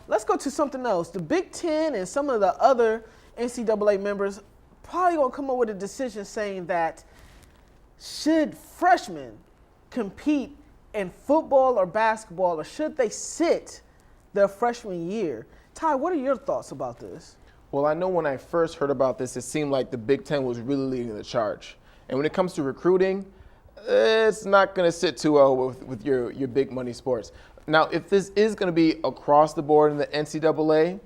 let's go to something else. The Big Ten and some of the other NCAA members probably going to come up with a decision saying that should freshmen compete in football or basketball, or should they sit their freshman year? Ty, what are your thoughts about this? Well, I know when I first heard about this, it seemed like the Big Ten was really leading the charge. And when it comes to recruiting, it's not going to sit too well with your big money sports. Now, if this is going to be across the board in the NCAA,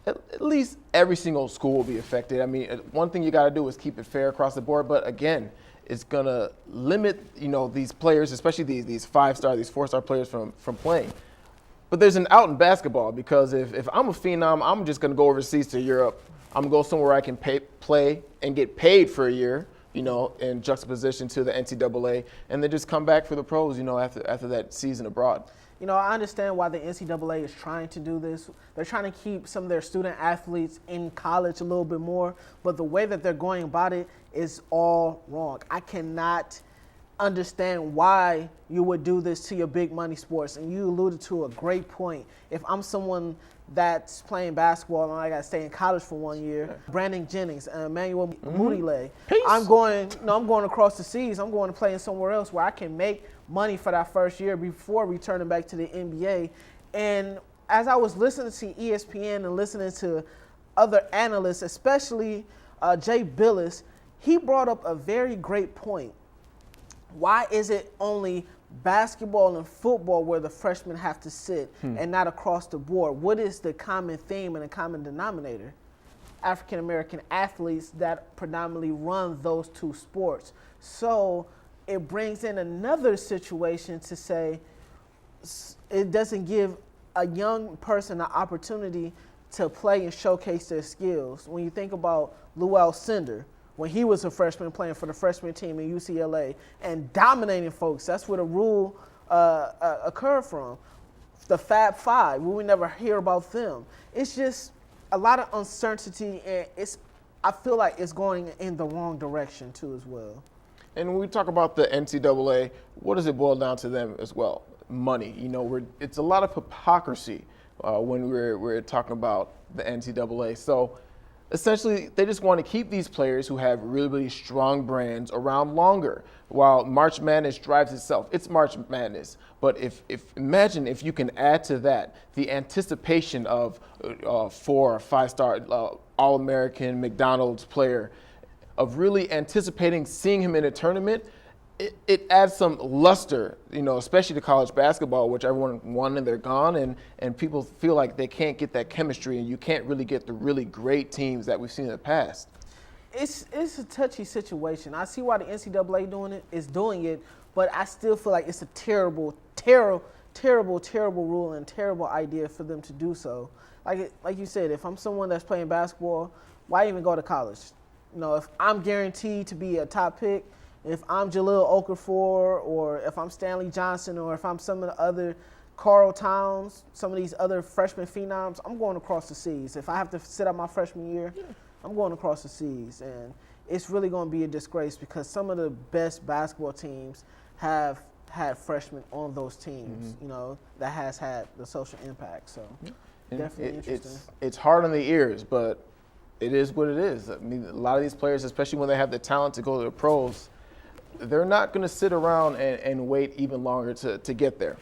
at least every single school will be affected. I mean, one thing you got to do is keep it fair across the board. But again, it's going to limit, these players, especially these 5-star, these 4-star players from playing. But there's an out in basketball, because if I'm a phenom, I'm just going to go overseas to Europe. I'm going to go somewhere I can play and get paid for a year, in juxtaposition to the NCAA, and then just come back for the pros, after that season abroad. I understand why the NCAA is trying to do this. They're trying to keep some of their student athletes in college a little bit more, but the way that they're going about it is all wrong. I cannot understand why you would do this to your big money sports. And you alluded to a great point. If I'm someone that's playing basketball and I got to stay in college for 1 year, Brandon Jennings, Emmanuel Mudiay, I'm going across the seas. I'm going to play in somewhere else where I can make money for that first year before returning back to the NBA. And as I was listening to ESPN and listening to other analysts, especially Jay Billis, he brought up a very great point. Why is it only basketball and football where the freshmen have to sit and not across the board? What is the common theme and the common denominator? African-American athletes that predominantly run those two sports. So it brings in another situation to say it doesn't give a young person an opportunity to play and showcase their skills. When you think about Lou Cinder, when he was a freshman playing for the freshman team in UCLA and dominating folks, that's where the rule occurred from. The Fab Five, we would never hear about them. It's just a lot of uncertainty, and I feel like it's going in the wrong direction too as well. And when we talk about the NCAA, what does it boil down to them as well? Money. It's a lot of hypocrisy when we're talking about the NCAA. So essentially, they just want to keep these players who have really, really strong brands around longer, while March Madness drives itself. It's March Madness. But imagine if you can add to that the anticipation of 4 or 5-star All-American McDonald's player, of really anticipating seeing him in a tournament, it adds some luster, especially to college basketball, which everyone won and they're gone, and people feel like they can't get that chemistry, and you can't really get the really great teams that we've seen in the past. It's a touchy situation. I see why the NCAA is doing it, but I still feel like it's a terrible rule and terrible idea for them to do so. Like you said, if I'm someone that's playing basketball, why even go to college? If I'm guaranteed to be a top pick, if I'm Jahlil Okafor, or if I'm Stanley Johnson, or if I'm some of the other Carl Towns, some of these other freshman phenoms, I'm going across the seas. If I have to sit out my freshman year, I'm going across the seas. And it's really going to be a disgrace, because some of the best basketball teams have had freshmen on those teams, that has had the social impact. So definitely interesting. It's hard on the ears, but it is what it is. I mean, a lot of these players, especially when they have the talent to go to the pros, they're not going to sit around and wait even longer to get there.